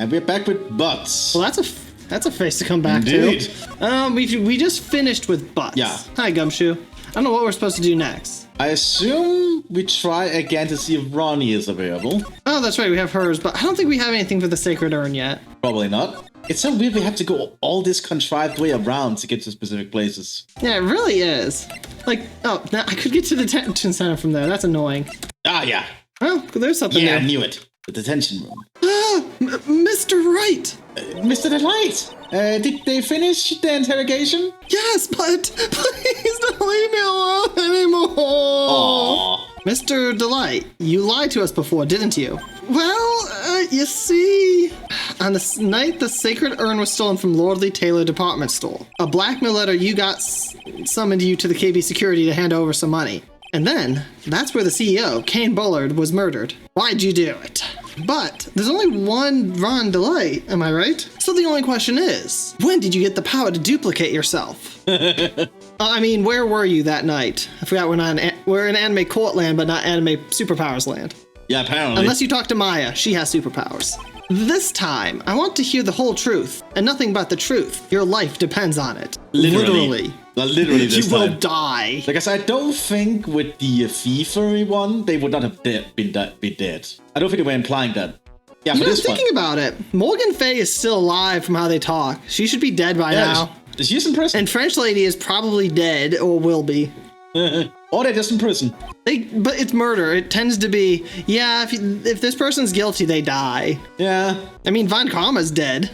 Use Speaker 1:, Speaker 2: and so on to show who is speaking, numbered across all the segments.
Speaker 1: And we're back with Butts.
Speaker 2: Well, that's a face to come back
Speaker 1: Indeed.
Speaker 2: to. We just finished with Butts.
Speaker 1: Yeah.
Speaker 2: Hi, Gumshoe. I don't know what we're supposed to do next.
Speaker 1: I assume we try again to see if Ronnie is available.
Speaker 2: Oh, that's right. We have hers, but I don't think we have anything for the Sacred Urn yet.
Speaker 1: Probably not. It's so weird we have to go all this contrived way around to get to specific places.
Speaker 2: Yeah, it really is. Like, oh, now I could get to the detention center from there. That's annoying.
Speaker 1: Ah, yeah.
Speaker 2: Oh, there's something
Speaker 1: Yeah,
Speaker 2: there.
Speaker 1: I knew it. The detention room.
Speaker 2: Ah, Mr. Wright.
Speaker 1: Mr. Delight, did they finish the interrogation?
Speaker 2: Yes, but please don't leave me alone anymore.
Speaker 1: Aww.
Speaker 2: Mr. Delight, you lied to us before, didn't you? Well, you see, on the night the Sacred Urn was stolen from Lordly Taylor Department Store, a blackmail letter you got summoned you to the KB security to hand over some money. And then, that's where the CEO, Kane Bullard, was murdered. Why'd you do it? But there's only one Ron Delight, am I right? So the only question is, when did you get the power to duplicate yourself? I mean, where were you that night? I forgot we're in anime court land, but not anime superpowers land.
Speaker 1: Yeah, apparently.
Speaker 2: Unless you talk to Maya, she has superpowers. This time, I want to hear the whole truth, and nothing but the truth. Your life depends on it. Literally.
Speaker 1: Literally this
Speaker 2: You
Speaker 1: time.
Speaker 2: will die.
Speaker 1: Like I said, I don't think with the thievery one, they would not have been dead. I don't think they were implying that. Yeah,
Speaker 2: You
Speaker 1: for
Speaker 2: know,
Speaker 1: this
Speaker 2: thinking about it, Morgan Fay is still alive from how they talk. She should be dead by now.
Speaker 1: She's in prison.
Speaker 2: And French Lady is probably dead, or will be.
Speaker 1: Or they're just in prison.
Speaker 2: But it's murder. It tends to be, yeah, if this person's guilty, they die.
Speaker 1: Yeah.
Speaker 2: I mean, Von Karma's dead.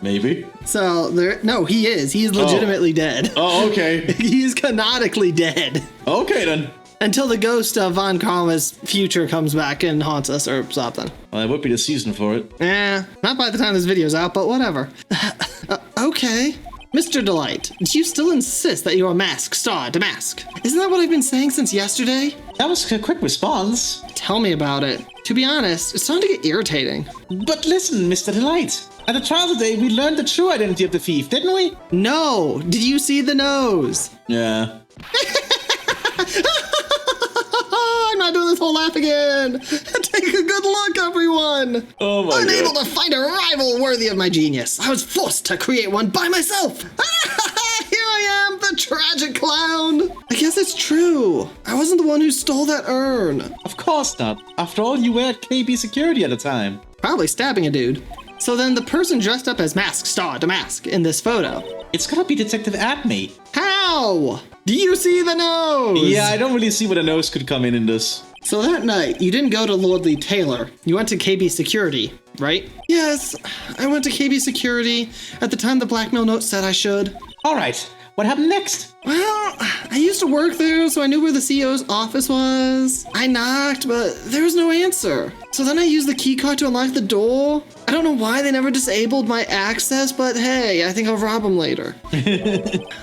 Speaker 1: Maybe.
Speaker 2: So, no, he is. He's legitimately dead.
Speaker 1: Oh, okay.
Speaker 2: He's canonically dead.
Speaker 1: Okay, then.
Speaker 2: Until the ghost of Von Karma's future comes back and haunts us or something.
Speaker 1: Well, that would be the season for it.
Speaker 2: Not by the time this video's out, but whatever. Okay. Mr. Delight, do you still insist that you're a mask star Damask? Isn't that what I've been saying since yesterday?
Speaker 1: That was a quick response.
Speaker 2: Tell me about it. To be honest, it's starting to get irritating.
Speaker 1: But listen, Mr. Delight. At the trial today, we learned the true identity of the thief, didn't we?
Speaker 2: No! Did you see the nose?
Speaker 1: Yeah.
Speaker 2: I'm not doing this whole laugh again! Take a good look, everyone!
Speaker 1: Oh my
Speaker 2: Unable
Speaker 1: god.
Speaker 2: to find a rival worthy of my genius. I was forced to create one by myself! Here I am, the tragic clown! I guess it's true. I wasn't the one who stole that urn.
Speaker 1: Of course not. After all, you were at KB security at the time.
Speaker 2: Probably stabbing a dude. So then the person dressed up as Mask Star Damask in this photo.
Speaker 1: It's gotta be Detective Acme.
Speaker 2: How? Do you see the nose?
Speaker 1: Yeah, I don't really see where the nose could come in this.
Speaker 2: So that night, you didn't go to Lordly Taylor. You went to KB Security, right? Yes, I went to KB Security at the time the blackmail note said I should.
Speaker 1: Alright, what happened next?
Speaker 2: Well, I used to work there, so I knew where the CEO's office was. I knocked, but there was no answer. So then I used the key card to unlock the door. I don't know why they never disabled my access, but hey, I think I'll rob him later.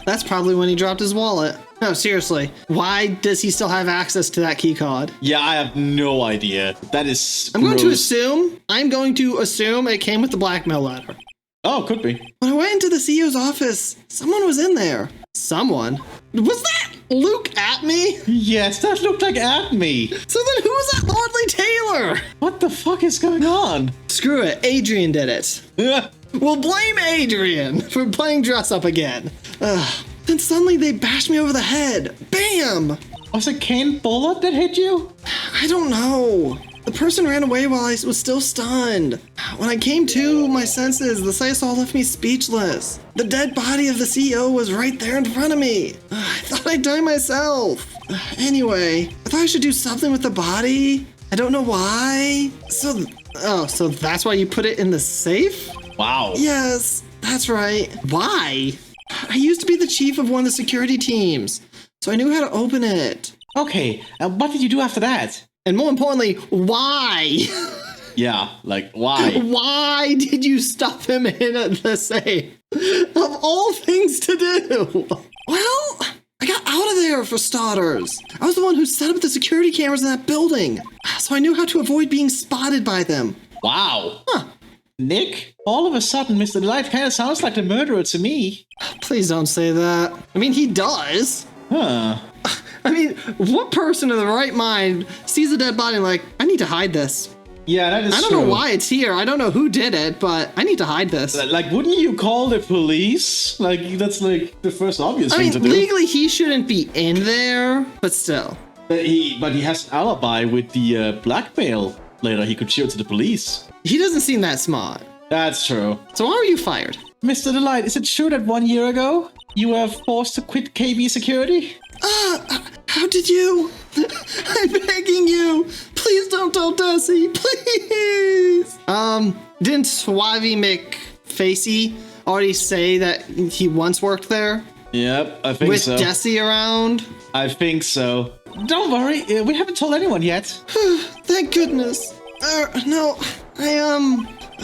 Speaker 2: That's probably when he dropped his wallet. No, seriously, why does he still have access to that key card?
Speaker 1: Yeah, I have no idea. That is
Speaker 2: I'm going to assume it came with the blackmail letter.
Speaker 1: Oh, could be.
Speaker 2: When I went into the CEO's office, someone was in there. Someone? Was that Luke at me?
Speaker 1: Yes, that looked like Acme.
Speaker 2: So then who was that Lordly Taylor?
Speaker 1: What the fuck is going on?
Speaker 2: Screw it, Adrian did it.
Speaker 1: Yeah.
Speaker 2: We'll blame Adrian for playing dress up again. Then suddenly they bashed me over the head. Bam!
Speaker 1: Was it Kane Bullard that hit you?
Speaker 2: I don't know. The person ran away while I was still stunned. When I came to my senses, the sight all left me speechless. The dead body of the CEO was right there in front of me. I thought I'd die myself. Anyway, I thought I should do something with the body. I don't know why. So that's why you put it in the safe?
Speaker 1: Wow.
Speaker 2: Yes, that's right. Why? I used to be the chief of one of the security teams, so I knew how to open it.
Speaker 1: Okay, what did you do after that?
Speaker 2: And more importantly, why?
Speaker 1: Yeah, like, why?
Speaker 2: Why did you stuff him in the safe? Of all things to do. Well, I got out of there for starters. I was the one who set up the security cameras in that building, so I knew how to avoid being spotted by them.
Speaker 1: Wow.
Speaker 2: Huh.
Speaker 1: Nick, all of a sudden, Mr. Delight kind of sounds like the murderer to me.
Speaker 2: Please don't say that. I mean, he does.
Speaker 1: Huh.
Speaker 2: I mean, what person in the right mind sees a dead body and like, I need to hide this?
Speaker 1: Yeah, that is
Speaker 2: I don't
Speaker 1: true.
Speaker 2: know why it's here. I don't know who did it, but I need to hide this.
Speaker 1: Like, wouldn't you call the police? Like, that's like the first obvious
Speaker 2: I
Speaker 1: thing
Speaker 2: mean,
Speaker 1: to do.
Speaker 2: legally he shouldn't be in there, but still.
Speaker 1: But he has an alibi with the blackmail later. He could show it to the police.
Speaker 2: He doesn't seem that smart.
Speaker 1: That's true.
Speaker 2: So why were you fired?
Speaker 1: Mr. Delight, is it true that 1 year ago you were forced to quit KB security?
Speaker 2: How did you? I'm begging you. Please don't tell Desi. Please. Didn't Suave McFacey already say that he once worked there?
Speaker 1: Yep, I think
Speaker 2: With
Speaker 1: so.
Speaker 2: Desi around?
Speaker 1: I think so. Don't worry, we haven't told anyone yet.
Speaker 2: Thank goodness. No,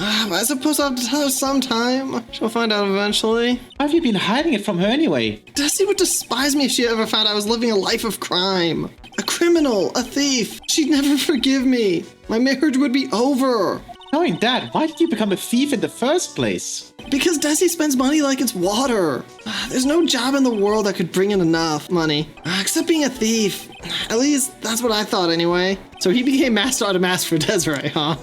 Speaker 2: I suppose I'll have to tell her sometime. She'll find out eventually.
Speaker 1: How have you been hiding it from her anyway?
Speaker 2: Desi would despise me if she ever found I was living a life of crime. A criminal, a thief. She'd never forgive me. My marriage would be over.
Speaker 1: Knowing that, why did you become a thief in the first place?
Speaker 2: Because Desi spends money like it's water. There's no job in the world that could bring in enough money. Except being a thief. At least, that's what I thought anyway. So he became master to mask for Desiree, huh?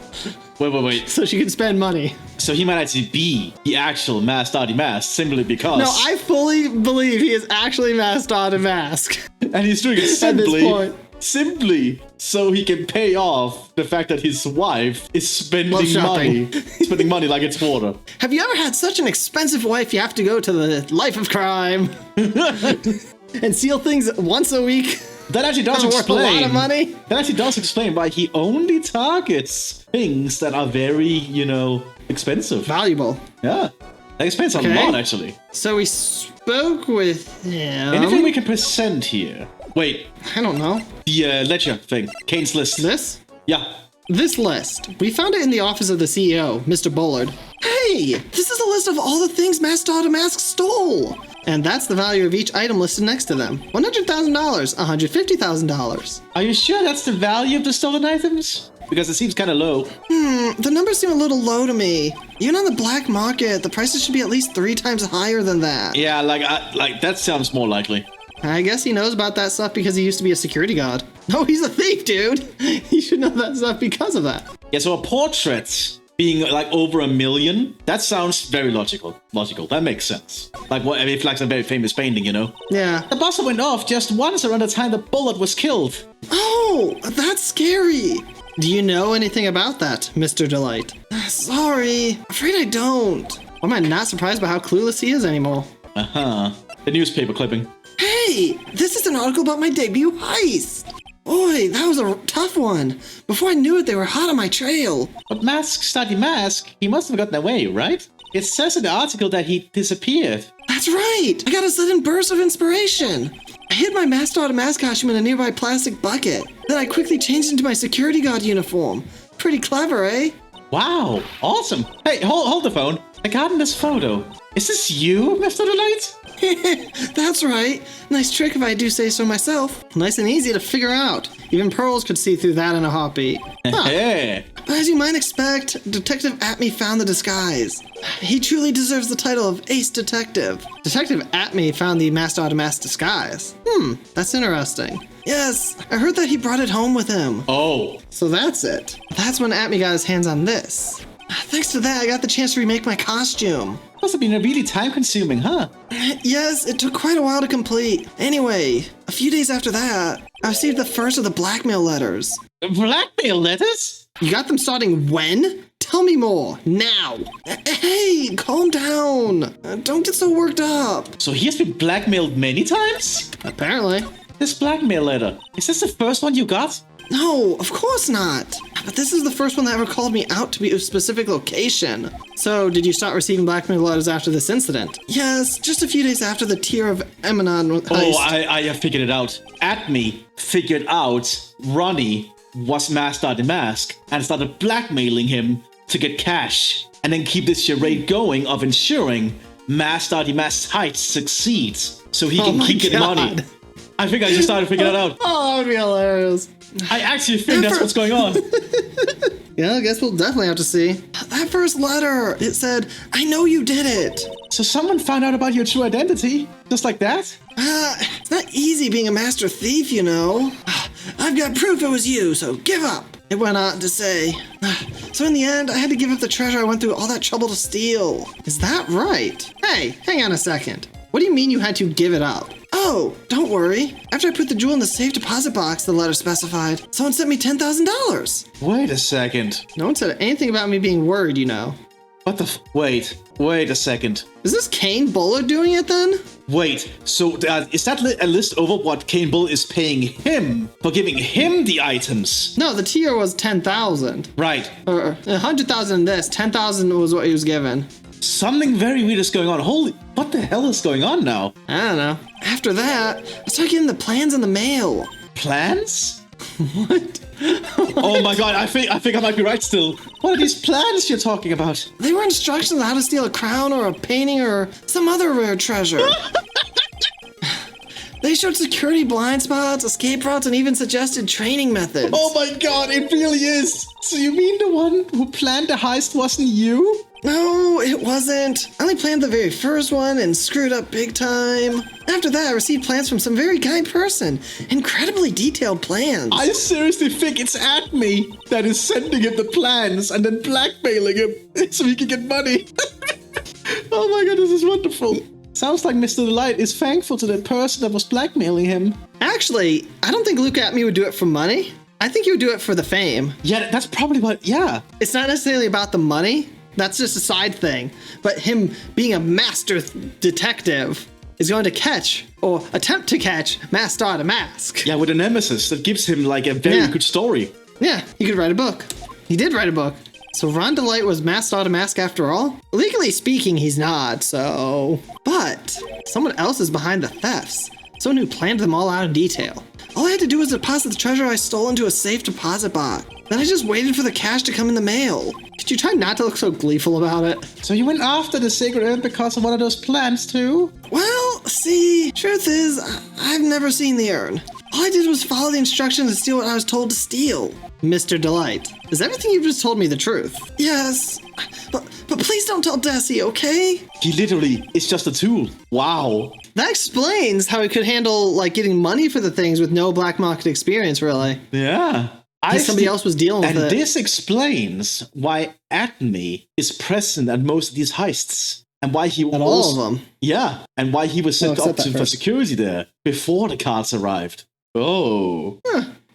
Speaker 1: Wait.
Speaker 2: So she could spend money.
Speaker 1: So he might actually be the actual Master Mask simply because...
Speaker 2: No, I fully believe he is actually master to mask.
Speaker 1: And he's doing it
Speaker 2: At this point.
Speaker 1: simply so he can pay off the fact that his wife is spending
Speaker 2: Love shopping.
Speaker 1: money. Spending money like it's water.
Speaker 2: Have you ever had such an expensive wife you have to go to the life of crime and steal things once a week?
Speaker 1: That actually does
Speaker 2: Worth
Speaker 1: explain.
Speaker 2: a lot of money.
Speaker 1: That actually does explain why he only targets things that are very, expensive.
Speaker 2: Valuable.
Speaker 1: Yeah. That explains a lot, actually.
Speaker 2: So we spoke with him.
Speaker 1: Anything we can present here? Wait,
Speaker 2: I don't know.
Speaker 1: the ledger thing. Kane's list.
Speaker 2: This?
Speaker 1: Yeah.
Speaker 2: This list. We found it in the office of the CEO, Mr. Bullard. Hey, this is a list of all the things Master to Mask stole. And that's the value of each item listed next to them. $100,000, $150,000.
Speaker 1: Are you sure that's the value of the stolen items? Because it seems kind of low.
Speaker 2: The numbers seem a little low to me. Even on the black market, the prices should be at least 3 times higher than that.
Speaker 1: Yeah, like that sounds more likely.
Speaker 2: I guess he knows about that stuff because he used to be a security guard. No, he's a thief, dude. He should know that stuff because of that.
Speaker 1: Yeah, so a portrait being like over $1 million, that sounds very logical. That makes sense. Like what if like a very famous painting,
Speaker 2: Yeah.
Speaker 1: The buzzer went off just once around the time the bullet was killed.
Speaker 2: Oh, that's scary. Do you know anything about that, Mr. Delight? Sorry, afraid I don't. Why am I not surprised by how clueless he is anymore?
Speaker 1: Uh-huh. The newspaper clipping.
Speaker 2: Hey, this is an article about my debut heist. Boy, that was a tough one. Before I knew it, they were hot on my trail.
Speaker 1: But Mask Study Mask, he must have gotten away, right? It says in the article that he disappeared.
Speaker 2: That's right. I got a sudden burst of inspiration. I hid my Master to Mask costume in a nearby plastic bucket. Then I quickly changed into my security guard uniform. Pretty clever, eh?
Speaker 1: Wow, awesome. Hey, hold the phone. I got in this photo. Is this you, Mr. Delight?
Speaker 2: That's right. Nice trick if I do say so myself. Nice and easy to figure out. Even pearls could see through that in a heartbeat. Huh.
Speaker 1: Yeah.
Speaker 2: But as you might expect, Detective Atme found the disguise. He truly deserves the title of Ace Detective. Detective Atme found the Master to Mask disguise. That's interesting. Yes, I heard that he brought it home with him.
Speaker 1: Oh.
Speaker 2: So that's it. That's when Atme got his hands on this. Thanks to that, I got the chance to remake my costume.
Speaker 1: Must have been really time-consuming, huh?
Speaker 2: Yes, it took quite a while to complete. Anyway, a few days after that, I received the first of the blackmail letters.
Speaker 1: Blackmail letters?
Speaker 2: You got them starting when? Tell me more, now. Hey, calm down. Don't get so worked up.
Speaker 1: So he has been blackmailed many times?
Speaker 2: Apparently.
Speaker 1: This blackmail letter, is this the first one you got?
Speaker 2: No, of course not. But this is the first one that ever called me out to be a specific location. So, did you start receiving blackmail letters after this incident? Yes, just a few days after the Tear of Emanon heist.
Speaker 1: Oh, I have figured it out. Atme figured out Ronnie was Master the Mask and started blackmailing him to get cash and then keep this charade going of ensuring Master the Mask's heist succeeds so he can keep getting money. I think I just started figuring it out.
Speaker 2: Oh, that would be hilarious.
Speaker 1: I actually think that's what's going on.
Speaker 2: Yeah, I guess we'll definitely have to see. That first letter, it said, I know you did it.
Speaker 1: So someone found out about your true identity? Just like that?
Speaker 2: It's not easy being a master thief, you know. I've got proof it was you, so give up. It went on to say, so in the end, I had to give up the treasure I went through all that trouble to steal. Is that right? Hey, hang on a second. What do you mean you had to give it up? Oh, don't worry. After I put the jewel in the safe deposit box the letter specified, someone sent me $10,000.
Speaker 1: Wait a second.
Speaker 2: No one said anything about me being worried, you know.
Speaker 1: What the Wait a second.
Speaker 2: Is this Kane Buller doing it then?
Speaker 1: Wait, so is that a list over what Kane Bull is paying him for giving him the items?
Speaker 2: No, the tier was 10,000.
Speaker 1: Right.
Speaker 2: 100,000 in this, 10,000 was what he was given.
Speaker 1: Something very weird is going on. Holy, what the hell is going on now?
Speaker 2: I don't know. After that, I started getting the plans in the mail.
Speaker 1: Plans?
Speaker 2: What?
Speaker 1: Oh my god, I think I might be right still. What are these plans you're talking about?
Speaker 2: They were instructions on how to steal a crown or a painting or some other rare treasure. They showed security blind spots, escape routes, and even suggested training methods.
Speaker 1: Oh my god, it really is. So you mean the one who planned the heist wasn't you?
Speaker 2: No, it wasn't. I only planned the very first one and screwed up big time. After that, I received plans from some very kind person. Incredibly detailed plans.
Speaker 1: I seriously think it's Acme that is sending him the plans and then blackmailing him so he can get money. Oh my god, this is wonderful. Sounds like Mr. Delight is thankful to that person that was blackmailing him.
Speaker 2: Actually, I don't think Luke Atme would do it for money. I think he would do it for the fame.
Speaker 1: Yeah, that's probably what, yeah.
Speaker 2: It's not necessarily about the money. That's just a side thing. But him being a master detective is going to catch, or attempt to catch, Mask Star the Mask.
Speaker 1: Yeah, with a nemesis that gives him like a very good story.
Speaker 2: Yeah, he could write a book. He did write a book. So Ron Delight was Mask Star the Mask after all? Legally speaking, he's not, so... But someone else is behind the thefts. Someone who planned them all out in detail. All I had to do was deposit the treasure I stole into a safe deposit box. Then I just waited for the cash to come in the mail. Could you try not to look so gleeful about it?
Speaker 1: So you went after the Sacred Urn because of one of those plans too?
Speaker 2: Well, see, truth is, I've never seen the urn. All I did was follow the instructions and steal what I was told to steal. Mr. Delight, is everything you've just told me the truth? Yes, but please don't tell Desi, okay?
Speaker 1: He literally is just a tool. Wow.
Speaker 2: That explains how he could handle, like, getting money for the things with no black market experience, really.
Speaker 1: Yeah.
Speaker 2: Somebody else was dealing with it.
Speaker 1: And this explains why Acme is present at most of these heists. And why he
Speaker 2: at all of them.
Speaker 1: Yeah. And why he was set up for security there before the cards arrived. Oh.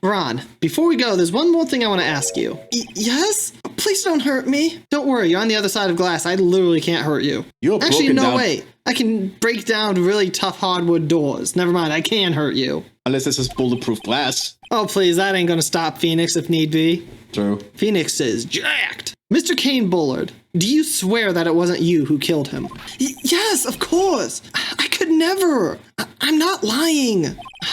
Speaker 2: Ron, before we go, there's one more thing I want to ask you. Yes? Please don't hurt me. Don't worry, you're on the other side of glass. I literally can't hurt you.
Speaker 1: You're
Speaker 2: actually, no,
Speaker 1: down.
Speaker 2: Wait. I can break down really tough hardwood doors. Never mind, I can hurt you.
Speaker 1: Unless this is bulletproof glass.
Speaker 2: Oh, please, that ain't gonna stop Phoenix if need be.
Speaker 1: True.
Speaker 2: Phoenix is jacked. Mr. Kane Bullard, do you swear that it wasn't you who killed him? Yes, of course. I could never. I'm not lying.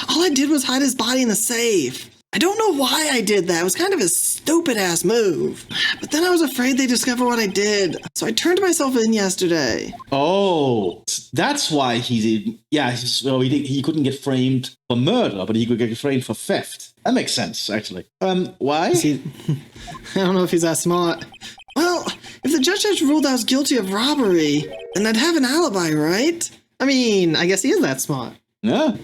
Speaker 2: All I did was hide his body in the safe. I don't know why I did that. It was kind of a stupid-ass move. But then I was afraid they'd discover what I did. So I turned myself in yesterday.
Speaker 1: Oh, that's why he couldn't get framed for murder, but he could get framed for theft. That makes sense, actually. Why?
Speaker 2: I don't know if he's that smart. Well, if the judge had ruled I was guilty of robbery, then I'd have an alibi, right? I mean, I guess he is that smart.
Speaker 1: Yeah,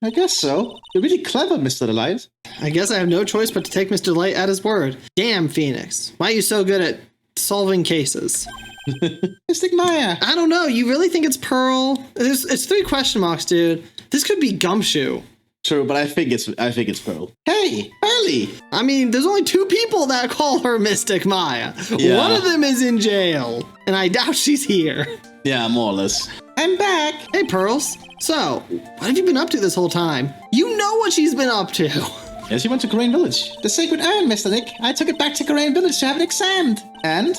Speaker 1: I guess so. You're really clever, Mr. Delight.
Speaker 2: I guess I have no choice but to take Mr. Delight at his word. Damn, Phoenix. Why are you so good at solving cases?
Speaker 1: Mystic Maya.
Speaker 2: I don't know. You really think it's Pearl? It's 3 question marks, dude. This could be Gumshoe.
Speaker 1: True, but I think it's Pearl. Hey, Pearly.
Speaker 2: I mean, there's only 2 people that call her Mystic Maya. Yeah. One of them is in jail, and I doubt she's here.
Speaker 1: Yeah, more or less. I'm back.
Speaker 2: Hey, Pearls. So, what have you been up to this whole time? You know what she's been up to.
Speaker 1: Yes, she went to Korean Village. The Sacred Urn, Mr. Nick. I took it back to Korean Village to have it examined. And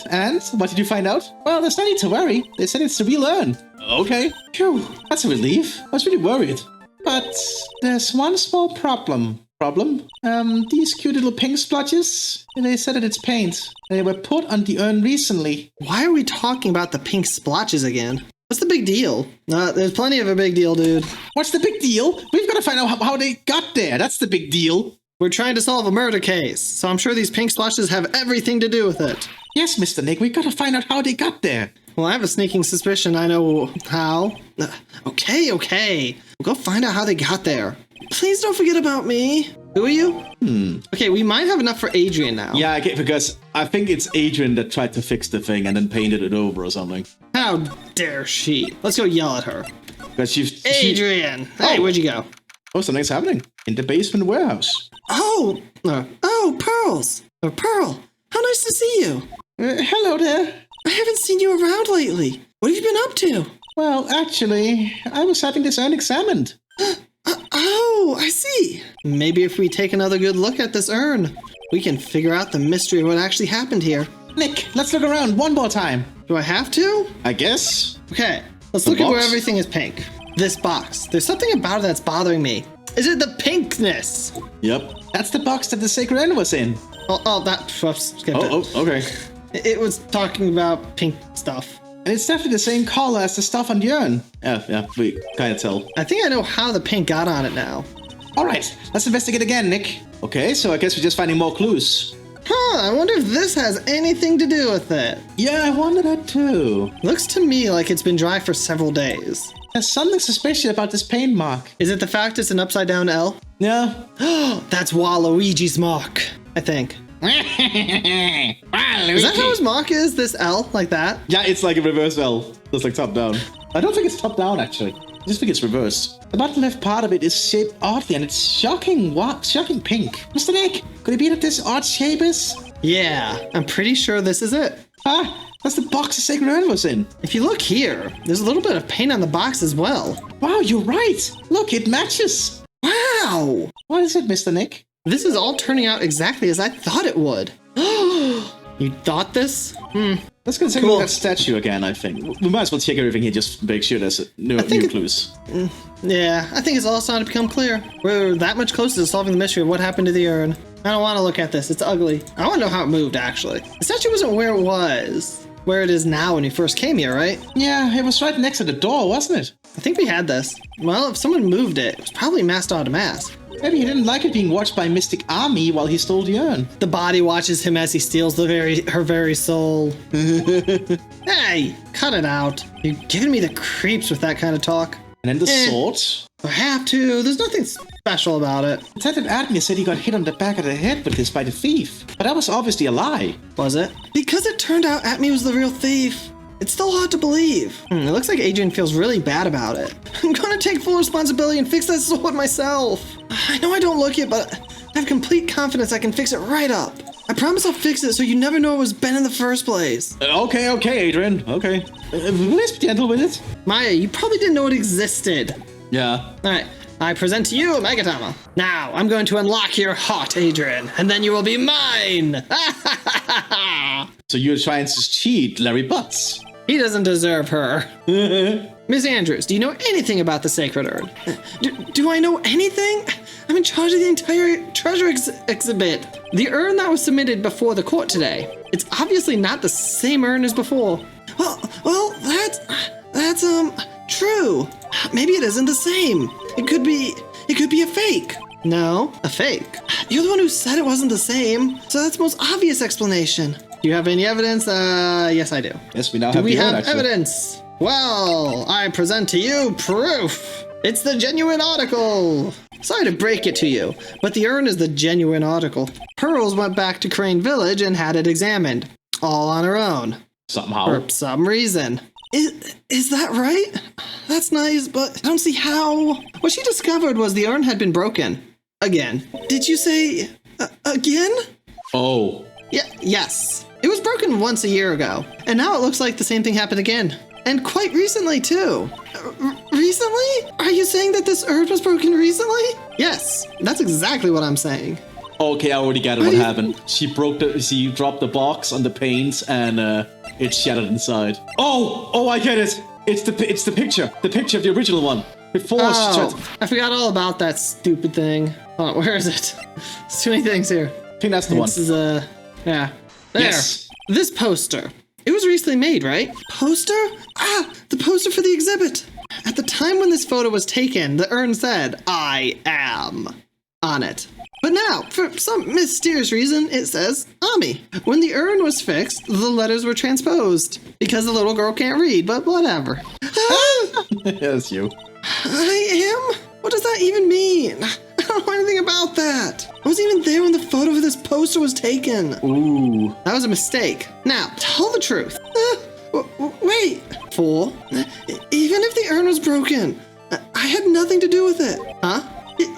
Speaker 1: what did you find out? Well, there's no need to worry. They said it's the real urn. Okay. Phew, that's a relief. I was really worried. But there's one small problem. These cute little pink splotches, they said that it's paint. They were put on the urn recently.
Speaker 2: Why are we talking about the pink splotches again? What's the big deal? There's plenty of a big deal, dude.
Speaker 1: What's the big deal? We've got to find out how they got there. That's the big deal.
Speaker 2: We're trying to solve a murder case, so I'm sure these pink splotches have everything to do with it.
Speaker 1: Yes, Mr. Nick, we've got to find out how they got there.
Speaker 2: Well, I have a sneaking suspicion I know how. Okay. We'll go find out how they got there. Please don't forget about me. Who are you? Okay, we might have enough for Adrian now.
Speaker 1: Yeah, because I think it's Adrian that tried to fix the thing and then painted it over or something.
Speaker 2: How dare she? Let's go yell at her.
Speaker 1: Because
Speaker 2: Adrian! Hey, where'd you go?
Speaker 1: Oh, something's happening. In the basement warehouse.
Speaker 2: Oh, Pearls. Pearl, how nice to see you.
Speaker 1: Hello there.
Speaker 2: I haven't seen you around lately. What have you been up to?
Speaker 1: Well, actually, I was having this urn examined.
Speaker 2: Oh, I see. Maybe if we take another good look at this urn, we can figure out the mystery of what actually happened here.
Speaker 1: Nick, let's look around one more time.
Speaker 2: Do I have to?
Speaker 1: I guess.
Speaker 2: Okay, let's look at where everything is pink. This box. There's something about it that's bothering me. Is it the pinkness?
Speaker 1: Yep. That's the box that the sacred urn was in.
Speaker 2: Skip it.
Speaker 1: Oh, okay.
Speaker 2: It was talking about pink stuff.
Speaker 1: And it's definitely the same color as the stuff on the urn. Yeah, we kind of tell.
Speaker 2: I think I know how the pink got on it now.
Speaker 1: All right, let's investigate again, Nick. Okay, so I guess we're just finding more clues.
Speaker 2: I wonder if this has anything to do with it.
Speaker 1: Yeah, I wonder that too.
Speaker 2: Looks to me like it's been dry for several days.
Speaker 1: There's something suspicious about this paint mark.
Speaker 2: Is it the fact it's an upside down L?
Speaker 1: Yeah.
Speaker 2: That's Waluigi's mark, I think. Is that how his mark is? This L, like that?
Speaker 1: Yeah, it's like a reverse L. It's like top down. I don't think it's top down, actually. I just think it's reversed. The bottom left part of it is shaped oddly, and it's shocking. What? Shocking pink. Mr. Nick, could it be that this odd shape is?
Speaker 2: Yeah, I'm pretty sure this is it.
Speaker 1: That's the box the sacred urn was in.
Speaker 2: If you look here, there's a little bit of paint on the box as well.
Speaker 1: Wow, you're right. Look, it matches.
Speaker 2: Wow.
Speaker 1: What is it, Mr. Nick?
Speaker 2: This is all turning out exactly as I thought it would. You thought this?
Speaker 1: Let's go take a look at that statue again, I think. We might as well check everything here, just make sure there's new clues.
Speaker 2: Yeah, I think it's all starting to become clear. We're that much closer to solving the mystery of what happened to the urn. I don't want to look at this. It's ugly. I want to know how it moved, actually. The statue wasn't where it was. Where it is now when you first came here, right?
Speaker 1: Yeah, it was right next to the door, wasn't it?
Speaker 2: I think we had this. Well, if someone moved it, it was probably masked onto mask.
Speaker 1: Maybe he didn't like it being watched by Mystic Army while he stole the urn.
Speaker 2: The body watches him as he steals her very soul. Hey, cut it out. You're giving me the creeps with that kind of talk.
Speaker 1: And then the sword.
Speaker 2: I have to. There's nothing special about it.
Speaker 1: Detective Admir said he got hit on the back of the head with this by the thief. But that was obviously a lie.
Speaker 2: Was it? Because it turned out Atme was the real thief. It's still hard to believe. It looks like Adrian feels really bad about it. I'm gonna take full responsibility and fix that sword myself. I know I don't look it, but I have complete confidence I can fix it right up. I promise I'll fix it so you never know it was Ben in the first place.
Speaker 1: Okay, Adrian. Okay. Please be gentle with it.
Speaker 2: Maya, you probably didn't know it existed.
Speaker 1: Yeah.
Speaker 2: Alright, I present to you Megatama. Now, I'm going to unlock your heart, Adrian, and then you will be mine!
Speaker 1: So you're trying to cheat Larry Butts.
Speaker 2: He doesn't deserve her. Miss Andrews, do you know anything about the Sacred Urn? Do I know anything? I'm in charge of the entire treasure exhibit. The urn that was submitted before the court today. It's obviously not the same urn as before. Well, that's true. Maybe it isn't the same. It could be a fake. No, a fake. You're the one who said it wasn't the same, so that's the most obvious explanation. Do you have any evidence? Yes, I do.
Speaker 1: Yes, we now have.
Speaker 2: Do we have evidence? Well, I present to you proof. It's the genuine article. Sorry to break it to you, but the urn is the genuine article. Pearls went back to Crane Village and had it examined, all on her own.
Speaker 1: Somehow.
Speaker 2: For some reason. Is that right? That's nice, but I don't see how. What she discovered was the urn had been broken. Again. Did you say again?
Speaker 1: Oh.
Speaker 2: Yes. It was broken once a year ago, and now it looks like the same thing happened again. And quite recently, too. Recently? Are you saying that this urn was broken recently? Yes, that's exactly what I'm saying.
Speaker 1: Okay, I already got it. What happened? She dropped the box on the paints and it shattered inside. Oh, I get it. It's the picture of the original one.
Speaker 2: I forgot all about that stupid thing. Hold on, where is it? There's too many things here.
Speaker 1: I think that's the one.
Speaker 2: This is yeah. There.
Speaker 1: Yes.
Speaker 2: This poster. It was recently made, right? Poster? The poster for the exhibit. At the time when this photo was taken, the urn said, "I am," on it. But now, for some mysterious reason, it says Ami. When the urn was fixed, the letters were transposed. Because the little girl can't read, but whatever.
Speaker 1: That's you.
Speaker 2: I am? What does that even mean? don't know anything about that. I wasn't even there when the photo for this poster was taken.
Speaker 1: Ooh.
Speaker 2: That was a mistake. Now, tell the truth. Wait. 4. Even if the urn was broken, I had nothing to do with it. Huh?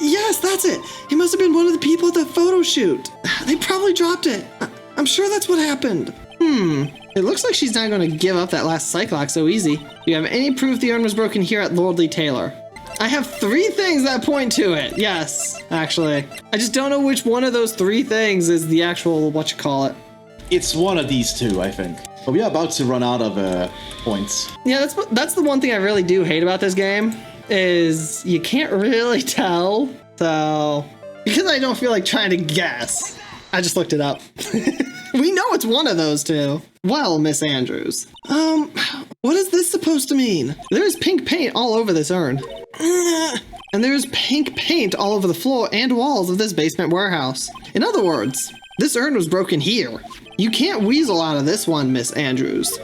Speaker 2: Yes, that's it. It must have been one of the people at the photo shoot. They probably dropped it. I'm sure that's what happened. It looks like she's not going to give up that last psych lock so easy. Do you have any proof the urn was broken here at Lordly Taylor? I have 3 things that point to it. Yes, actually. I just don't know which one of those 3 things is the actual whatchamacallit.
Speaker 1: It's one of these 2, I think. But we are about to run out of points.
Speaker 2: Yeah, that's the one thing I really do hate about this game, is you can't really tell. So, because I don't feel like trying to guess, I just looked it up. We know it's one of those 2. Well, Miss Andrews. What is this supposed to mean? There's pink paint all over this urn. And there's pink paint all over the floor and walls of this basement warehouse. In other words, this urn was broken here. You can't weasel out of this one, Miss Andrews.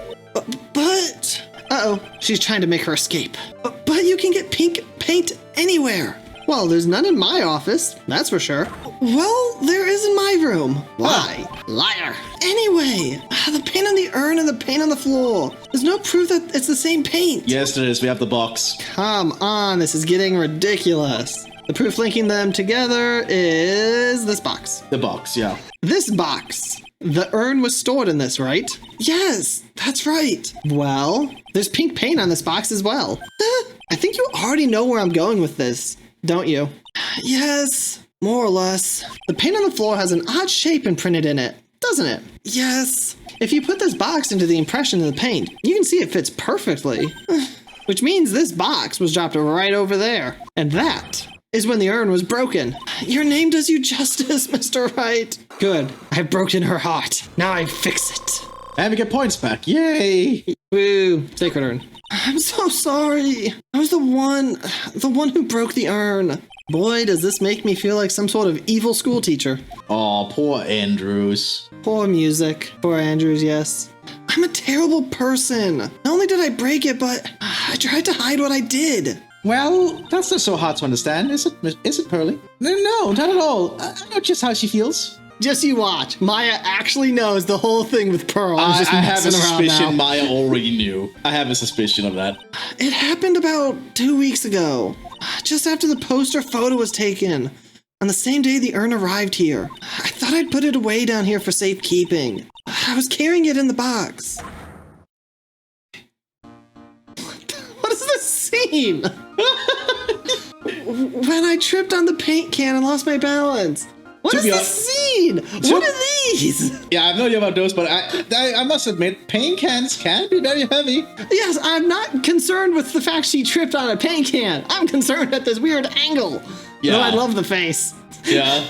Speaker 2: But... Uh-oh, she's trying to make her escape. But you can get pink paint anywhere. Well, there's none in my office, that's for sure. Well, there is in my room. Lie. Liar. Anyway, the paint on the urn and the paint on the floor. There's no proof that it's the same paint.
Speaker 1: Yes, there is. We have the box.
Speaker 2: Come on, this is getting ridiculous. The proof linking them together is this box.
Speaker 1: The box, yeah.
Speaker 2: This box. The urn was stored in this, right? Yes, that's right. Well, there's pink paint on this box as well. I think you already know where I'm going with this, don't you? Yes, more or less. The paint on the floor has an odd shape imprinted in it, doesn't it? Yes. If you put this box into the impression of the paint, you can see it fits perfectly. Which means this box was dropped right over there. And that is when the urn was broken. Your name does you justice, Mr. Wright. Good. I've broken her heart. Now I fix it.
Speaker 1: And we get points back. Yay!
Speaker 2: Woo. Sacred urn. I'm so sorry. I was the one who broke the urn. Boy, does this make me feel like some sort of evil school teacher.
Speaker 1: Oh, poor Andrews.
Speaker 2: Poor music. Poor Andrews, yes. I'm a terrible person. Not only did I break it, but I tried to hide what I did.
Speaker 1: Well, that's not so hard to understand, is it, Pearly? No, not at all. I know just how she feels.
Speaker 2: Just you watch. Maya actually knows the whole thing with Pearl.
Speaker 1: I have a
Speaker 2: messing around
Speaker 1: suspicion
Speaker 2: now.
Speaker 1: Maya already knew. I have a suspicion of that.
Speaker 2: It happened about 2 weeks ago. Just after the poster photo was taken. On the same day the urn arrived here. I thought I'd put it away down here for safekeeping. I was carrying it in the box. What is this scene? When I tripped on the paint can and lost my balance. What is this scene? What are these?
Speaker 1: Yeah, I have no idea about those, but I must admit, paint cans can be very heavy.
Speaker 2: Yes, I'm not concerned with the fact she tripped on a paint can. I'm concerned at this weird angle.
Speaker 1: Yeah.
Speaker 2: Though I love the face.
Speaker 1: Yeah.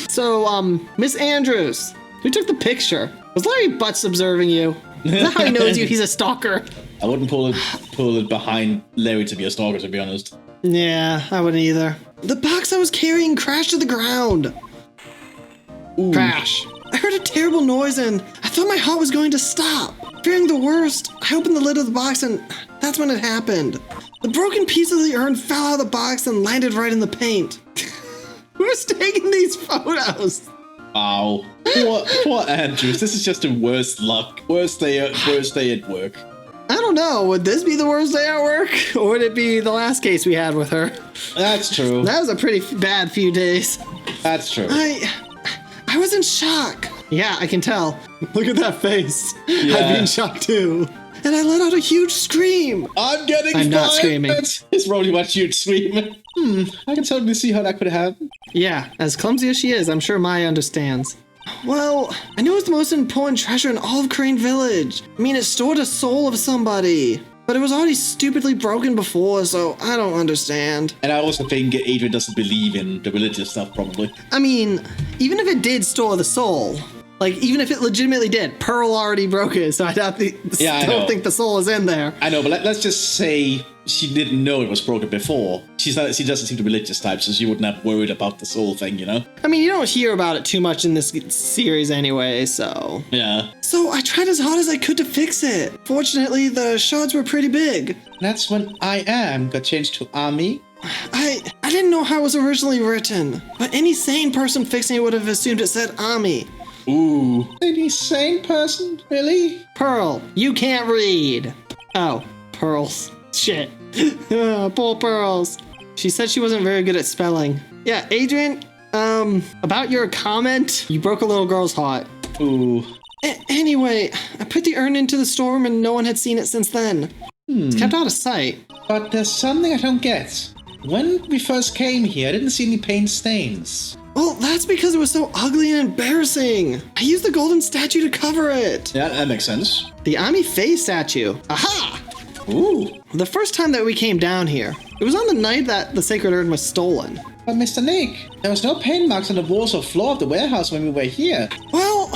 Speaker 2: So, Miss Andrews, who took the picture? Was Larry Butts observing you? Is that how he knows you? He's a stalker.
Speaker 1: I wouldn't pull it behind Larry to be a stalker, to be honest.
Speaker 2: Yeah, I wouldn't either. The box I was carrying crashed to the ground.
Speaker 1: Ooh.
Speaker 2: Crash. I heard a terrible noise and I thought my heart was going to stop. Fearing the worst, I opened the lid of the box and that's when it happened. The broken piece of the urn fell out of the box and landed right in the paint. Who's taking these photos?
Speaker 1: Ow. Poor Andrews. This is just the worst luck. Worst day at work.
Speaker 2: I don't know. Would this be the worst day at work? Or would it be the last case we had with her?
Speaker 1: That's true.
Speaker 2: That was a pretty bad few days.
Speaker 1: That's true.
Speaker 2: I was in shock. Yeah, I can tell. Look at that face.
Speaker 1: Yeah.
Speaker 2: I'd be in shock too. And I let out a huge scream.
Speaker 1: I'm
Speaker 2: not screaming.
Speaker 1: It's probably what you'd scream. I can totally see how that could happen.
Speaker 2: Yeah, as clumsy as she is, I'm sure Maya understands. Well, I knew it was the most important treasure in all of Crane Village. I mean, it stored a soul of somebody. But it was already stupidly broken before, so I don't understand.
Speaker 1: And I also think Adrian doesn't believe in the religious stuff, probably.
Speaker 2: I mean, even if it did store the soul, like, even if it legitimately did, Pearl already broke it, so I don't think the soul is in there.
Speaker 1: I know, but let's just say she didn't know it was broken before. She doesn't seem the religious type, so she wouldn't have worried about the soul thing, you know?
Speaker 2: I mean, you don't hear about it too much in this series anyway, so...
Speaker 1: Yeah.
Speaker 2: So I tried as hard as I could to fix it. Fortunately, the shards were pretty big.
Speaker 1: That's when I got changed to Ami.
Speaker 2: I didn't know how it was originally written, but any sane person fixing it would have assumed it said Ami.
Speaker 1: Ooh. Any sane person? Really?
Speaker 2: Pearl, you can't read. Oh, pearls. Shit. Poor pearls. She said she wasn't very good at spelling. Yeah, Adrian, about your comment, you broke a little girl's heart.
Speaker 1: Ooh.
Speaker 2: Anyway, I put the urn into the storeroom and no one had seen it since then. It's kept out of sight.
Speaker 1: But there's something I don't get. When we first came here, I didn't see any paint stains.
Speaker 2: Well, that's because it was so ugly and embarrassing. I used the golden statue to cover it.
Speaker 1: Yeah, that makes sense.
Speaker 2: The Ami Faye statue. Aha!
Speaker 1: Ooh.
Speaker 2: The first time that we came down here, it was on the night that the sacred urn was stolen.
Speaker 1: But Mr. Nick, there was no paint marks on the walls or floor of the warehouse when we were here.
Speaker 2: Well,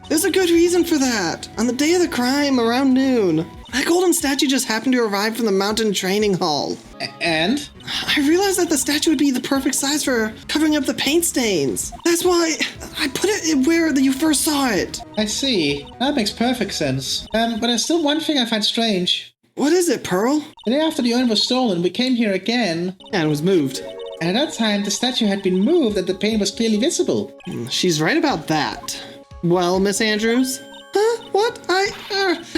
Speaker 2: there's a good reason for that. On the day of the crime, around noon, that golden statue just happened to arrive from the mountain training hall.
Speaker 1: And?
Speaker 2: I realized that the statue would be the perfect size for covering up the paint stains. That's why I put it where you first saw it.
Speaker 1: I see. That makes perfect sense. But there's still one thing I find strange.
Speaker 2: What is it, Pearl?
Speaker 1: The day after the urn was stolen, we came here again.
Speaker 2: And it was moved.
Speaker 1: And at that time, the statue had been moved and the paint was clearly visible.
Speaker 2: She's right about that. Well, Miss Andrews? Huh? What? I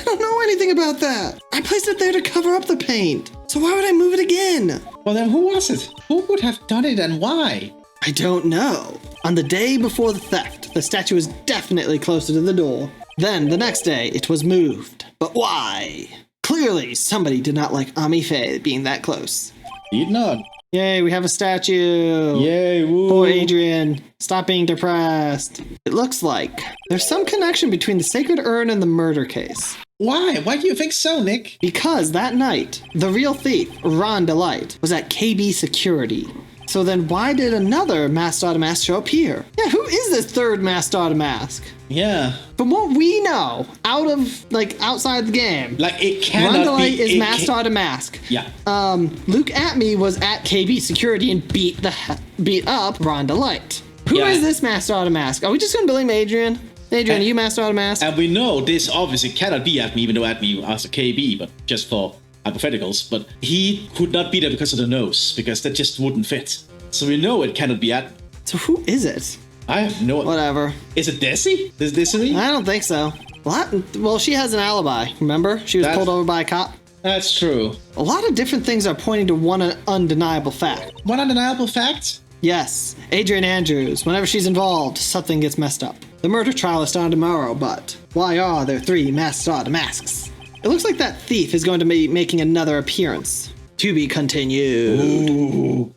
Speaker 2: don't know anything about that. I placed it there to cover up the paint. So why would I move it again?
Speaker 1: Well, then who was it? Who would have done it and why?
Speaker 2: I don't know. On the day before the theft, the statue was definitely closer to the door. Then, the next day, it was moved. But why? Clearly, somebody did not like Ami Faye being that close.
Speaker 1: You'd not.
Speaker 2: Yay, we have a statue.
Speaker 1: Yay, woo.
Speaker 2: Poor Adrian. Stop being depressed. It looks like there's some connection between the sacred urn and the murder case.
Speaker 1: Why? Why do you think so, Nick?
Speaker 2: Because that night, the real thief, Ron Delight, was at KB Security. So then why did another masked automask show up here? Yeah, who is this third masked automask?
Speaker 1: Yeah.
Speaker 2: From what we know, outside the game,
Speaker 1: Like, it cannot
Speaker 2: Ron Delight
Speaker 1: be...
Speaker 2: is masked automask.
Speaker 1: Yeah.
Speaker 2: Luke Atme was at KB Security and beat up Ron Delight. Who is this masked automask? Are we just gonna blame Adrian? Adrian, are you masked automask?
Speaker 1: And we know this obviously cannot be Atme, even though Atme was a KB, but just for hypotheticals. But he could not be there because of the nose, because that just wouldn't fit. So we know it cannot be Atme.
Speaker 2: So who is it?
Speaker 1: I have no...
Speaker 2: Whatever.
Speaker 1: Is it Desi? Is Desiree?
Speaker 2: I don't think so. Well, she has an alibi, remember? She was pulled over by a cop.
Speaker 1: That's true.
Speaker 2: A lot of different things are pointing to one undeniable fact.
Speaker 1: One undeniable fact?
Speaker 2: Yes, Adrian Andrews. Whenever she's involved, something gets messed up. The murder trial is starting tomorrow, but why are there 3 masked automasks? It looks like that thief is going to be making another appearance. To be continued.
Speaker 1: Ooh.